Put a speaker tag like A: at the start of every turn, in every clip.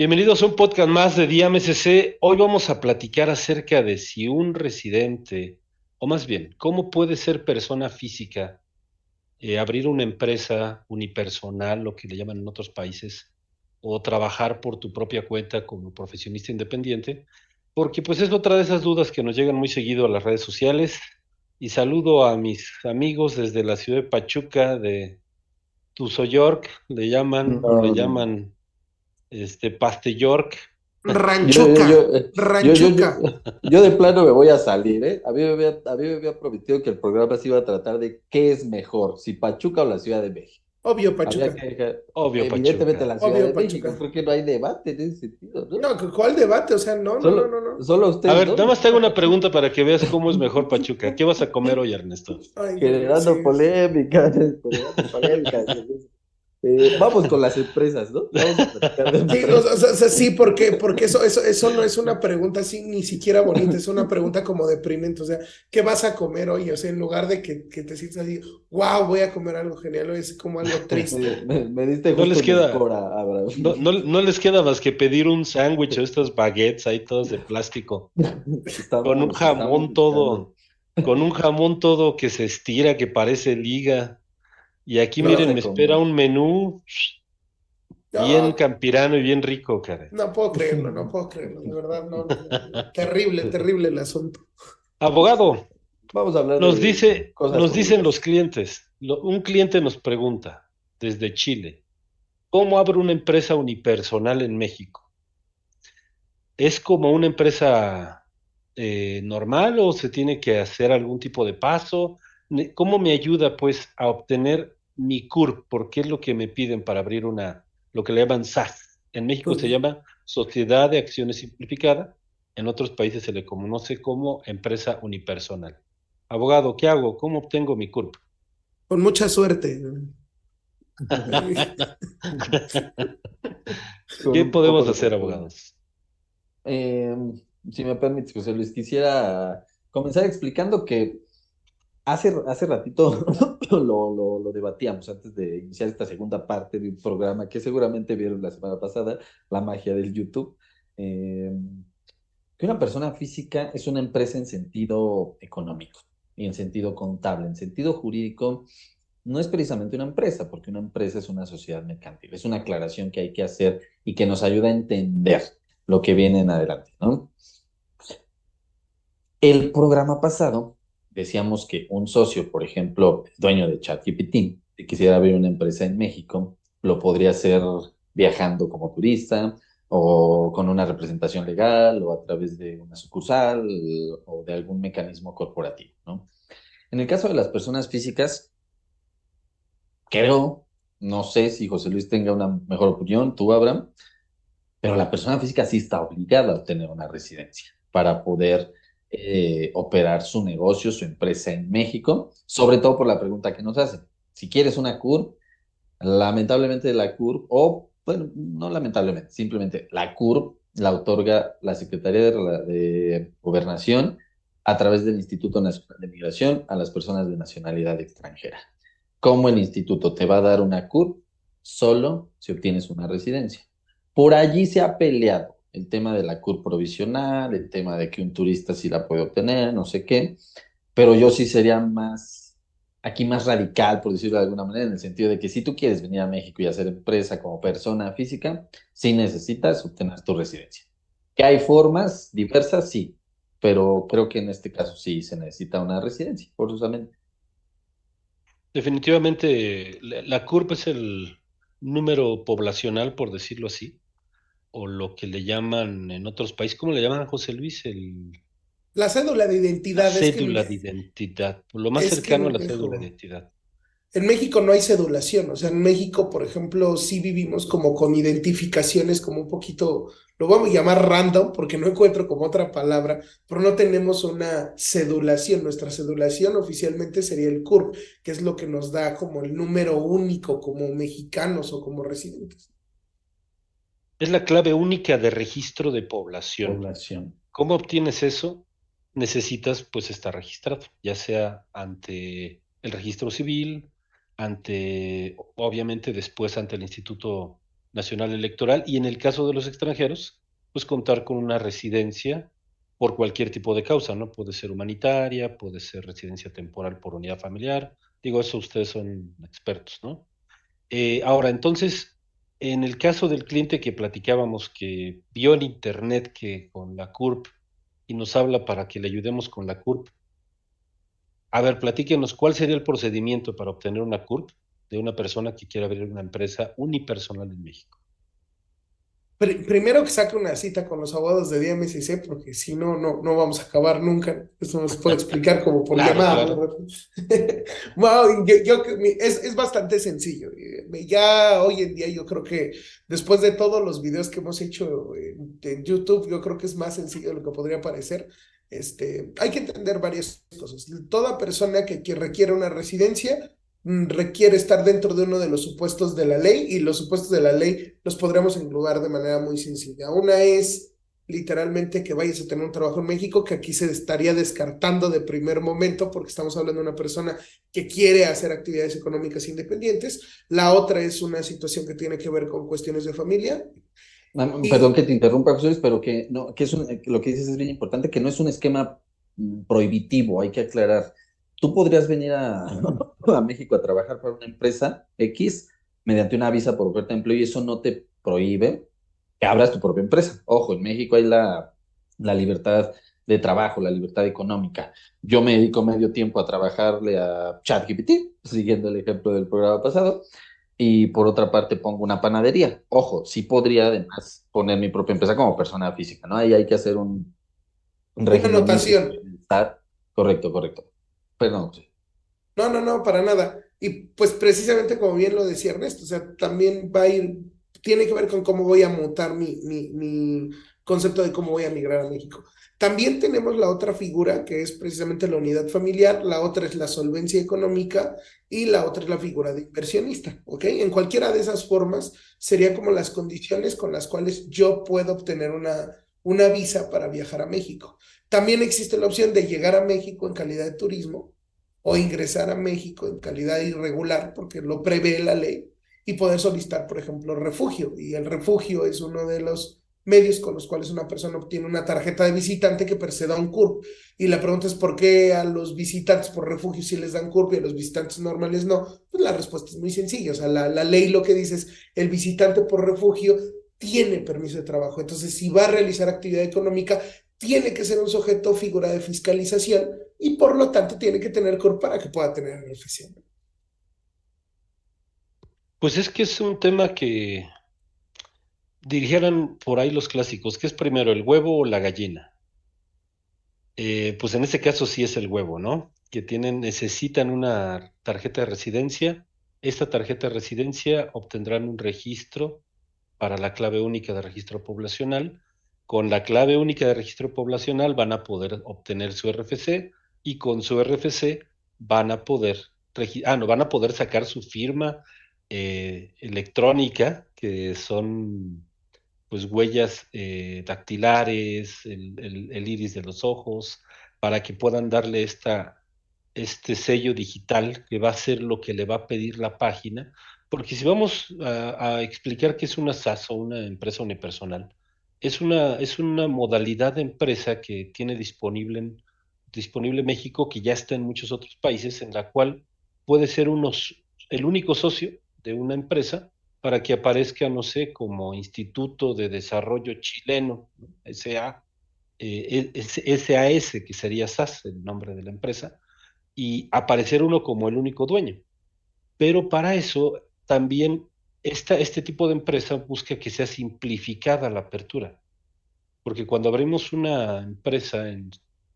A: Bienvenidos a un podcast más de Día MSC. Hoy vamos a platicar acerca de si un residente, o más bien, cómo puede ser persona física, abrir una empresa unipersonal, lo que le llaman en otros países, o trabajar por tu propia cuenta como profesionista independiente, porque pues es otra de esas dudas que nos llegan muy seguido a las redes sociales. Y saludo a mis amigos desde la ciudad de Pachuca, de Tuzoyork, le llaman, o le
B: No, no.
A: llaman Paste York.
B: Yo, yo,
C: Ranchuca,
B: yo, yo, yo, yo,
C: ranchuca.
B: yo de plano me voy a salir, ¿eh? A mí me había prometido que el programa se iba a tratar de qué es mejor, si Pachuca o la Ciudad de México.
C: Obvio,
B: Había
C: Pachuca.
B: que
A: Obvio,
B: evidentemente
A: Pachuca.
B: la Ciudad
C: Obvio,
B: de México,
C: Pachuca.
B: creo que no hay debate en ese sentido, ¿no?
C: No, ¿cuál debate? O sea, no, no, no,
B: Solo,
C: no, no.
B: solo
A: A
B: ustedes
A: ver,
B: dos
A: nada
B: le
A: más te
B: van
A: hago
B: a
A: una
B: Pachuca,
A: pregunta para que veas cómo es mejor Pachuca. ¿Qué vas a comer hoy, Ernesto?
C: Ay, Dios mío, sí.
B: generando polémica, generando polémica. Vamos con las empresas, ¿no? Vamos a platicar de
C: Sí, o sea,
B: empresas.
C: sí, porque eso no es una pregunta así ni siquiera bonita, es una pregunta como deprimente. O sea, ¿qué vas a comer hoy? O sea, en lugar de que te sientas así, wow, voy a comer algo genial, hoy es como algo triste.
B: Me diste
A: No
B: justo
A: les
B: en el
A: queda,
B: Cora, Abraham.
A: no les queda más que pedir un sándwich o estas baguettes ahí todas de plástico, con un
B: Estamos
A: jamón todo,
B: buscando.
A: con un jamón todo que se estira, que parece liga. Y aquí
B: ¿Qué
C: No,
B: vas
A: miren,
B: a
A: me espera
B: comer?
A: un menú bien
C: no,
A: campirano y bien rico, cara.
C: no puedo creerlo, no puedo creerlo, de verdad, no, no, no. Terrible, terrible el asunto.
A: Abogado,
B: Vamos a hablar de cosas
A: nos dicen los
B: bonitas.
A: clientes, un cliente nos pregunta desde Chile, ¿cómo abro una empresa unipersonal en México? ¿Es como una empresa normal o se tiene que hacer algún tipo de paso? ¿Cómo me ayuda pues a obtener mi CURP? Porque es lo que me piden para abrir lo que le llaman SAS. En México
C: Ok.
A: se llama Sociedad de Acciones Simplificada, en otros países se le conoce como empresa unipersonal. Abogado, ¿qué hago? ¿Cómo obtengo mi CURP?
C: Con mucha suerte.
B: Con
A: ¿Qué
B: un poco
A: podemos
B: de
A: hacer,
B: fortuna.
A: abogados?
B: Eh, si me permites, José Luis, quisiera comenzar explicando que hace ratito lo debatíamos antes de iniciar esta segunda parte de un programa que seguramente vieron la semana pasada, La magia del YouTube. Eh, que una persona física es una empresa en sentido económico y en sentido contable. En sentido jurídico, no es precisamente una empresa, porque una empresa es una sociedad mercantil. Es una aclaración que hay que hacer y que nos ayuda a entender lo que viene en adelante, ¿no? El programa pasado decíamos que un socio, por ejemplo, dueño de ChatGPT, que quisiera abrir una empresa en México, lo podría hacer viajando como turista o con una representación legal o a través de una sucursal o de algún mecanismo corporativo, ¿no? En el caso de las personas físicas, creo, no sé si José Luis tenga una mejor opinión, tú, Abraham, pero la persona física sí está obligada a obtener una residencia para poder operar su negocio, su empresa en México, sobre todo por la pregunta que nos hacen. Si quieres una CURP, lamentablemente la CURP, o bueno, no lamentablemente, simplemente la CURP la otorga la Secretaría de Gobernación a través del Instituto Nacional de Migración a las personas de nacionalidad extranjera. ¿Cómo el instituto te va a dar una CURP? Solo si obtienes una residencia. Por allí se ha peleado el tema de la CURP provisional, el tema de que un turista sí la puede obtener, no sé qué, pero yo sí sería más, aquí más radical, por decirlo de alguna manera, en el sentido de que si tú quieres venir a México y hacer empresa como persona física, sí necesitas obtener tu residencia. ¿Que hay formas diversas? Sí, pero creo que en este caso sí se necesita una residencia, forzosamente.
A: Definitivamente, la CURP es el número poblacional, por decirlo así, o lo que le llaman en otros países, ¿cómo le llaman, José Luis?
C: La cédula de
A: La
C: identidad
A: cédula de identidad, lo más
C: es que
A: cercano a la cédula de identidad.
C: En México no hay cedulación. O sea, en México, por ejemplo, sí vivimos como con identificaciones como un poquito, lo vamos a llamar random, porque no encuentro como otra palabra, pero no tenemos una cedulación. Nuestra cedulación oficialmente sería el CURP, que es lo que nos da como el número único como mexicanos o como residentes.
A: Es la clave única de registro de población.
B: Población.
A: ¿Cómo obtienes eso? Necesitas pues estar registrado, ya sea ante el registro civil, obviamente después ante el Instituto nacional electoral y en el caso de los extranjeros, pues contar con una residencia por cualquier tipo de causa, ¿no? Puede ser humanitaria, puede ser residencia temporal por unidad familiar. Digo, eso ustedes son expertos, ¿no? Ahora, entonces, en el caso del cliente que platicábamos, que vio en internet que con la CURP y nos habla para que le ayudemos con la CURP, a ver, platíquenos, ¿cuál sería el procedimiento para obtener una CURP de una persona que quiera abrir una empresa unipersonal en México?
C: Primero que saque una cita con los abogados de DMCC, porque si no, no vamos a acabar nunca. Eso no se puede explicar como por
A: Claro,
C: llamada,
A: claro.
C: ¿verdad? Wow, es bastante sencillo. Ya hoy en día yo creo que después de todos los videos que hemos hecho en YouTube, yo creo que es más sencillo de lo que podría parecer. Hay que entender varias cosas. Toda persona que requiere una residencia requiere estar dentro de uno de los supuestos de la ley y los supuestos de la ley los podríamos englobar de manera muy sencilla. Una es literalmente que vayas a tener un trabajo en México, que aquí se estaría descartando de primer momento porque estamos hablando de una persona que quiere hacer actividades económicas independientes. La otra es una situación que tiene que ver con cuestiones de familia.
B: Perdón
C: Y
B: que te interrumpa, José Luis, pero que, no, lo que dices es bien importante, que no es un esquema prohibitivo, hay que aclarar. Tú podrías venir a México a trabajar para una empresa X mediante una visa por oferta de empleo y eso no te prohíbe que abras tu propia empresa. Ojo, en México hay la libertad de trabajo, la libertad económica. Yo me dedico medio tiempo a trabajarle a ChatGPT, siguiendo el ejemplo del programa pasado, y por otra parte pongo una panadería. Ojo, sí podría además poner mi propia empresa como persona física, ¿no? Ahí hay que hacer un
C: una
B: régimen muy
C: anotación.
B: especial en el SAT. Correcto, correcto. Perdón, sí.
C: No, para nada. Y pues precisamente como bien lo decía Ernesto, o sea, también va a ir, tiene que ver con cómo voy a mutar mi concepto de cómo voy a migrar a México. También tenemos la otra figura que es precisamente la unidad familiar, la otra es la solvencia económica y la otra es la figura de inversionista, ¿ok? En cualquiera de esas formas sería como las condiciones con las cuales yo puedo obtener una visa para viajar a México. También existe la opción de llegar a México en calidad de turismo o ingresar a México en calidad irregular, porque lo prevé la ley, y poder solicitar, por ejemplo, refugio. Y el refugio es uno de los medios con los cuales una persona obtiene una tarjeta de visitante que preceda a un CURP. Y la pregunta es por qué a los visitantes por refugio sí les dan CURP y a los visitantes normales no. Pues la respuesta es muy sencilla. O sea, la ley lo que dice es el visitante por refugio tiene permiso de trabajo. Entonces, si va a realizar actividad económica, tiene que ser un sujeto figura de fiscalización y por lo tanto tiene que tener CURP para que pueda tener beneficio.
A: Pues es que es un tema que dijeran por ahí los clásicos, ¿qué es primero, el huevo o la gallina? Pues en este caso sí es el huevo, ¿no? Que necesitan una tarjeta de residencia. Esta tarjeta de residencia obtendrán un registro para la clave única de registro poblacional. Con la clave única de registro poblacional van a poder obtener su RFC y con su RFC van a poder, no, van a poder sacar su firma electrónica, que son pues huellas dactilares, el iris de los ojos, para que puedan darle este sello digital que va a ser lo que le va a pedir la página, porque si vamos a explicar qué es una SAS o una empresa unipersonal, es una modalidad de empresa que tiene disponible México, que ya está en muchos otros países, en la cual puede ser el único socio de una empresa para que aparezca, no sé, como Instituto de Desarrollo Chileno, ¿no? SAS, que sería SAS, el nombre de la empresa, y aparecer uno como el único dueño. Pero para eso también este tipo de empresa busca que sea simplificada la apertura, porque cuando abrimos una empresa en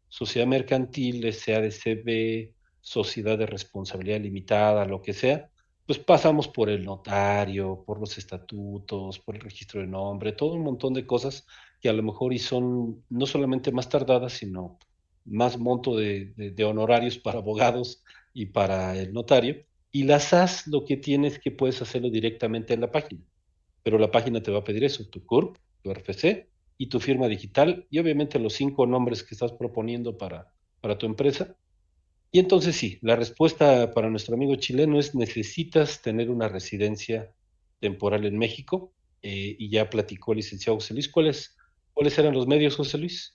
A: sociedad mercantil, SADCB, sociedad de responsabilidad limitada, lo que sea, pues pasamos por el notario, por los estatutos, por el registro de nombre, todo un montón de cosas que a lo mejor y son no solamente más tardadas, sino más monto de honorarios para abogados y para el notario. Y las SAS lo que tienes es que puedes hacerlo directamente en la página, pero la página te va a pedir eso, tu CURP, tu RFC y tu firma digital y obviamente los 5 nombres que estás proponiendo para tu empresa. Y entonces sí, la respuesta para nuestro amigo chileno es necesitas tener una residencia temporal en México. y ya platicó el licenciado José Luis. ¿Cuáles eran los medios, José Luis?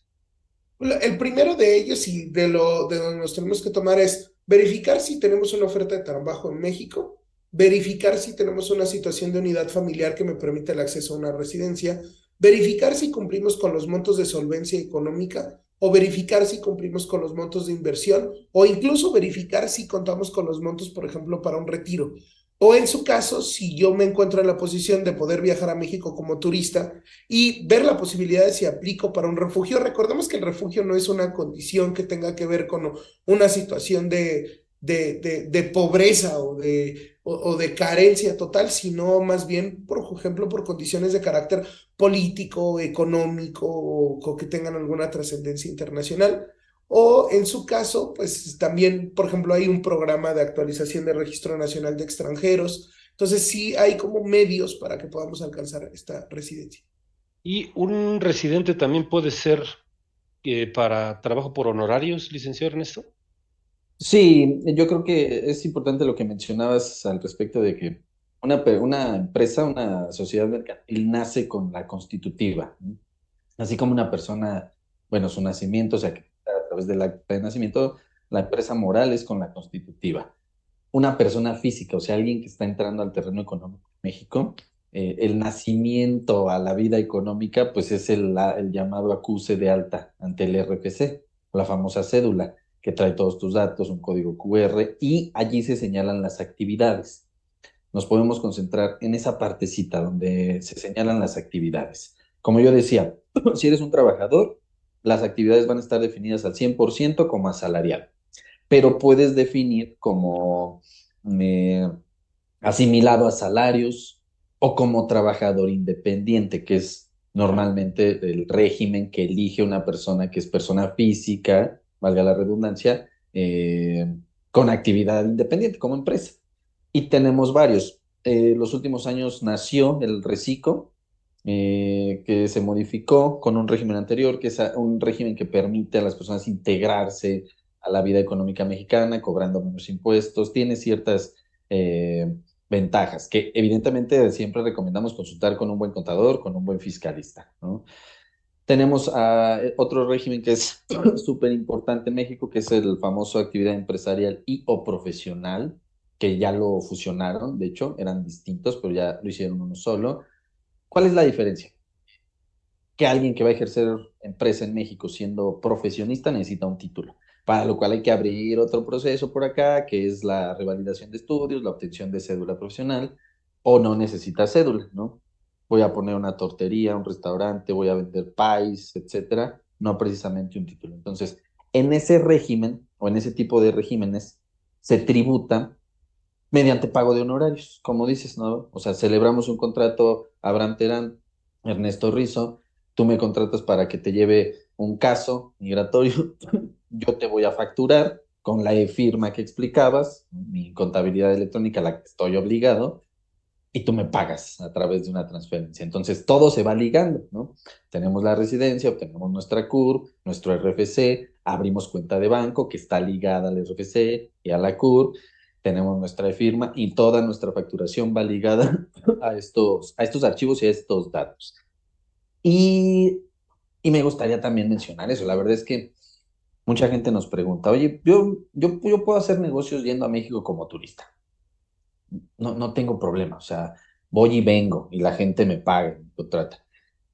C: El primero de ellos y de donde nos tenemos que tomar es verificar si tenemos una oferta de trabajo en México, verificar si tenemos una situación de unidad familiar que me permite el acceso a una residencia, verificar si cumplimos con los montos de solvencia económica o verificar si cumplimos con los montos de inversión o incluso verificar si contamos con los montos, por ejemplo, para un retiro. O en su caso, si yo me encuentro en la posición de poder viajar a México como turista, y ver la posibilidad de si aplico para un refugio. Recordemos que el refugio no es una condición que tenga que ver con una situación de pobreza o de carencia total, sino más bien, por ejemplo, por condiciones de carácter político, económico o que tengan alguna trascendencia internacional. O en su caso, pues también, por ejemplo, hay un programa de actualización del Registro Nacional de Extranjeros. Entonces, sí hay como medios para que podamos alcanzar esta residencia.
A: Y un residente también puede ser para trabajo por honorarios, licenciado Ernesto.
B: Sí, yo creo que es importante lo que mencionabas al respecto de que una empresa, una sociedad mercantil nace con la constitutiva, ¿no? Así como una persona, bueno, su nacimiento, o sea, que a través del acta de nacimiento, la empresa moral es con la constitutiva. Una persona física, o sea, alguien que está entrando al terreno económico en México, el nacimiento a la vida económica, pues es el llamado acuse de alta ante el RFC, la famosa cédula, que trae todos tus datos, un código QR, y allí se señalan las actividades. Nos podemos concentrar en esa partecita donde se señalan las actividades. Como yo decía, si eres un trabajador, las actividades van a estar definidas al 100% como asalariado, pero puedes definir como eh, asimilado a salarios o como trabajador independiente, que es normalmente el régimen que elige una persona que es persona física, valga la redundancia, con actividad independiente como empresa. Y tenemos varios. Los últimos años nació el RECICO, que se modificó con un régimen anterior, que es un régimen que permite a las personas integrarse a la vida económica mexicana, cobrando menos impuestos, tiene ciertas ventajas que evidentemente siempre recomendamos consultar con un buen contador, con un buen fiscalista, ¿no? Tenemos otro régimen que es súper importante en México, que es el famoso actividad empresarial y o profesional, que ya lo fusionaron, de hecho, eran distintos, pero ya lo hicieron uno solo. ¿Cuál es la diferencia? Que alguien que va a ejercer empresa en México siendo profesionista necesita un título, para lo cual hay que abrir otro proceso por acá, que es la revalidación de estudios, la obtención de cédula profesional, o no necesita cédula, ¿no? Voy a poner una tortería, un restaurante, voy a vender pies, etcétera, no precisamente un título. Entonces, en ese régimen o en ese tipo de regímenes se tributa mediante pago de honorarios, como dices, ¿no? O sea, celebramos un contrato, Abraham Terán, Ernesto Rizzo, tú me contratas para que te lleve un caso migratorio, yo te voy a facturar con la firma que explicabas, mi contabilidad electrónica, a la que estoy obligado, y tú me pagas a través de una transferencia. Entonces, todo se va ligando, ¿no? Tenemos la residencia, obtenemos nuestra CUR, nuestro RFC, abrimos cuenta de banco que está ligada al RFC y a la CUR, tenemos nuestra firma y toda nuestra facturación va ligada a estos archivos y a estos datos. Y, y me gustaría también mencionar eso. La verdad es que mucha gente nos pregunta, oye, yo puedo hacer negocios yendo a México como turista. No, no tengo problema, o sea, voy y vengo y la gente me paga, me contrata.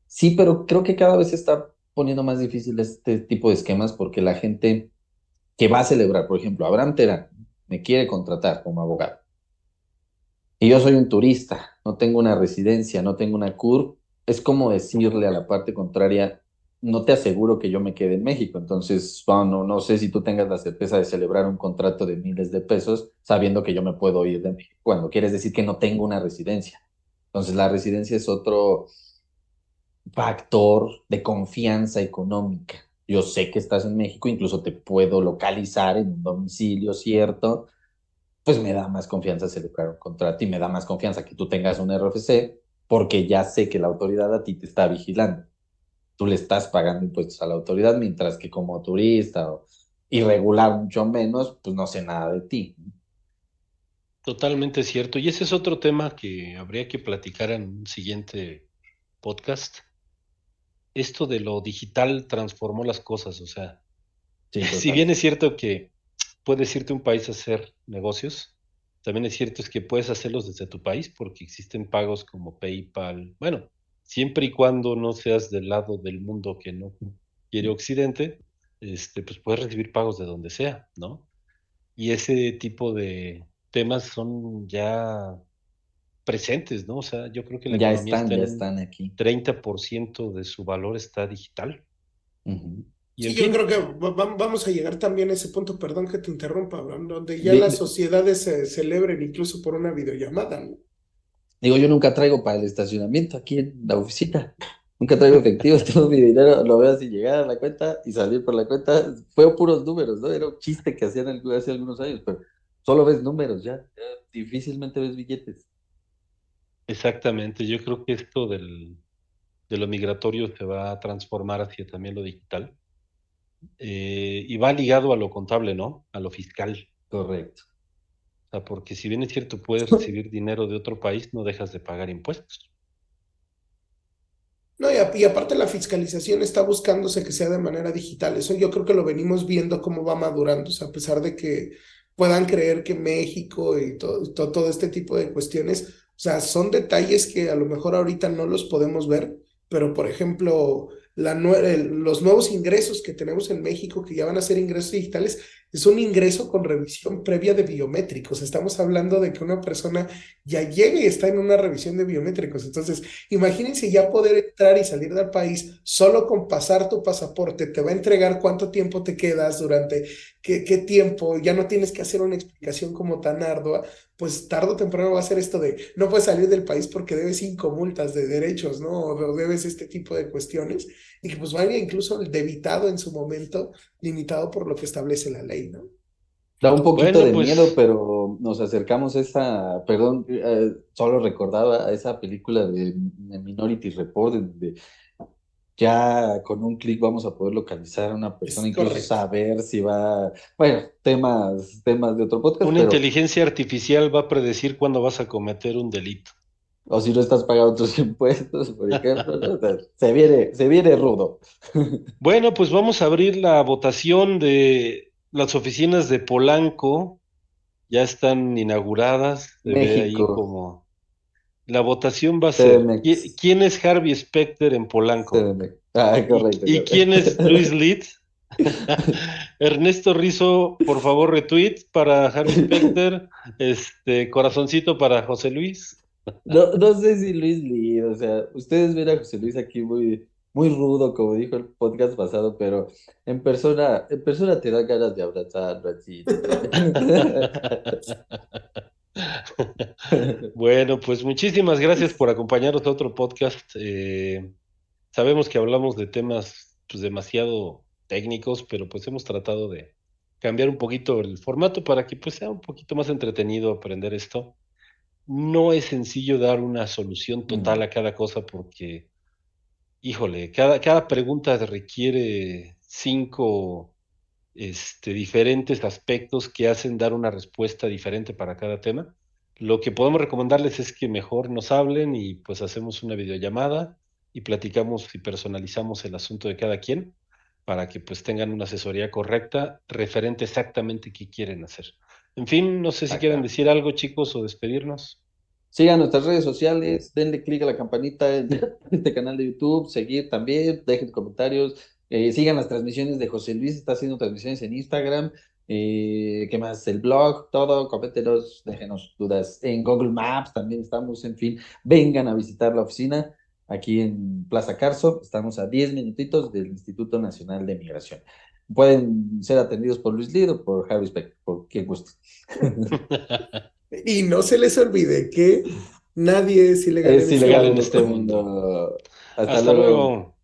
B: Sí, pero creo que cada vez se está poniendo más difícil este tipo de esquemas porque la gente que va a celebrar, por ejemplo, Abraham Terán me quiere contratar como abogado y yo soy un turista, no tengo una residencia, no tengo una CUR, es como decirle a la parte contraria, no te aseguro que yo me quede en México. Entonces, bueno, no sé si tú tengas la certeza de celebrar un contrato de miles de pesos sabiendo que yo me puedo ir de México, cuando quieres decir que no tengo una residencia. Entonces, la residencia es otro factor de confianza económica. Yo sé que estás en México, incluso te puedo localizar en un domicilio cierto, pues me da más confianza celebrar un contrato y me da más confianza que tú tengas un RFC porque ya sé que la autoridad a ti te está vigilando. Tú le estás pagando impuestos a la autoridad, mientras que como turista o irregular mucho menos, pues no sé nada de ti.
A: Totalmente cierto. Y ese es otro tema que habría que platicar en un siguiente podcast, esto de lo digital transformó las cosas, o sea,
B: Sí,
A: si
B: total.
A: bien es cierto que puedes irte a un país a hacer negocios, también es cierto es que puedes hacerlos desde tu país porque existen pagos como PayPal, bueno, siempre y cuando no seas del lado del mundo que no quiere Occidente, pues puedes recibir pagos de donde sea, ¿no? Y ese tipo de temas son ya presentes, ¿no? O sea, yo creo que la economía está
B: Ya
A: en un
B: están aquí.
A: 30% de su valor está digital.
B: Ujú.
A: Y
C: Sí,
A: en
C: yo creo
A: fin,
C: que vamos a llegar también a ese punto, perdón que te interrumpa, Abraham, donde ya
B: Di-
C: las
B: di-
C: sociedades se celebren incluso por una videollamada, ¿no?
B: Digo, yo nunca traigo para el estacionamiento aquí en la oficina. Nunca traigo efectivo, todo mi dinero lo veo así llegar a la cuenta y salir por la cuenta. Fue puros números, ¿no? Era un chiste que hacían hace algunos años, pero solo ves números ya difícilmente ves billetes.
A: exactamente, yo creo que esto de lo migratorio se va a transformar hacia también lo digital. Y va ligado a lo contable, ¿no? A lo fiscal.
B: Correcto.
A: O sea, porque si bien es cierto, puedes recibir dinero de otro país, no dejas de pagar impuestos.
C: No, y aparte la fiscalización está buscándose que sea de manera digital. Eso yo creo que lo venimos viendo cómo va madurando. O sea, a pesar de que puedan creer que México y todo este tipo de cuestiones, o sea, son detalles que a lo mejor ahorita no los podemos ver, pero por ejemplo, los nuevos ingresos que tenemos en México, que ya van a ser ingresos digitales, es un ingreso con revisión previa de biométricos. Estamos hablando de que una persona ya llegue y está en una revisión de biométricos. Entonces, imagínense ya poder entrar y salir del país solo con pasar tu pasaporte, te va a entregar cuánto tiempo te quedas, durante qué tiempo, ya no tienes que hacer una explicación como tan ardua, pues tarde o temprano va a ser esto de no puedes salir del país porque debes 5 multas de derechos, ¿no? O debes este tipo de cuestiones y que pues vaya incluso el debitado en su momento, limitado por lo que establece la ley, ¿no?
B: Da un poquito
A: Bueno,
B: de miedo,
A: pues
B: pero nos acercamos a esa, perdón, solo recordaba a esa película de Minority Report, donde ya con un clic vamos a poder localizar a una persona,
C: Es
B: incluso
C: correcto.
B: saber si va, bueno, temas de otro podcast,
A: una
B: pero,
A: inteligencia artificial va a predecir cuándo vas a cometer un delito.
B: o si no estás pagando tus impuestos, por ejemplo, ¿no? O sea, se viene rudo.
A: Bueno, pues vamos a abrir la votación de las oficinas de Polanco. Ya están inauguradas. Se ve ahí
B: México,
A: como la votación va a ser
B: CDMX,
A: ¿quién es Harvey Specter en Polanco?
B: CDMX. Ah, correcto,
A: Y quién es Luis
B: correcto.
A: Litt? Ernesto Rizo, por favor, retweet para Harvey Specter, corazoncito para José Luis.
B: No, no sé si Luis Lee, o sea, ustedes ven a José Luis aquí muy rudo, como dijo el podcast pasado, pero en persona te dan ganas de abrazarlo así.
A: Bueno, pues muchísimas gracias por acompañarnos a otro podcast. Sabemos que hablamos de temas pues demasiado técnicos, pero pues hemos tratado de cambiar un poquito el formato para que pues sea un poquito más entretenido aprender esto. No es sencillo dar una solución total
B: Mm,
A: a cada cosa porque, híjole, cada pregunta requiere cinco diferentes aspectos que hacen dar una respuesta diferente para cada tema. Lo que podemos recomendarles es que mejor nos hablen y pues hacemos una videollamada y platicamos y personalizamos el asunto de cada quien para que pues tengan una asesoría correcta referente exactamente qué quieren hacer. En fin, no sé si quieren
B: exactamente.
A: decir algo, chicos, o despedirnos.
B: Sigan nuestras redes sociales, denle click a la campanita en este canal de YouTube, seguir también, dejen comentarios, sigan las transmisiones de José Luis, está haciendo transmisiones en Instagram, ¿qué más? El blog, todo, coméntenos, déjenos dudas. En Google Maps también estamos, en fin, vengan a visitar la oficina aquí en Plaza Carso, estamos a 10 minutitos del Instituto Nacional de Migración. Pueden ser atendidos por Luis Lido o por Harry Speck, por quien guste.
C: Y no se les olvide que nadie es ilegal en
B: Es
C: este
A: Legal
B: ilegal
A: en
B: en
C: mundo.
B: este
A: este mundo.
B: mundo. Hasta
A: Hasta
B: luego.
A: luego.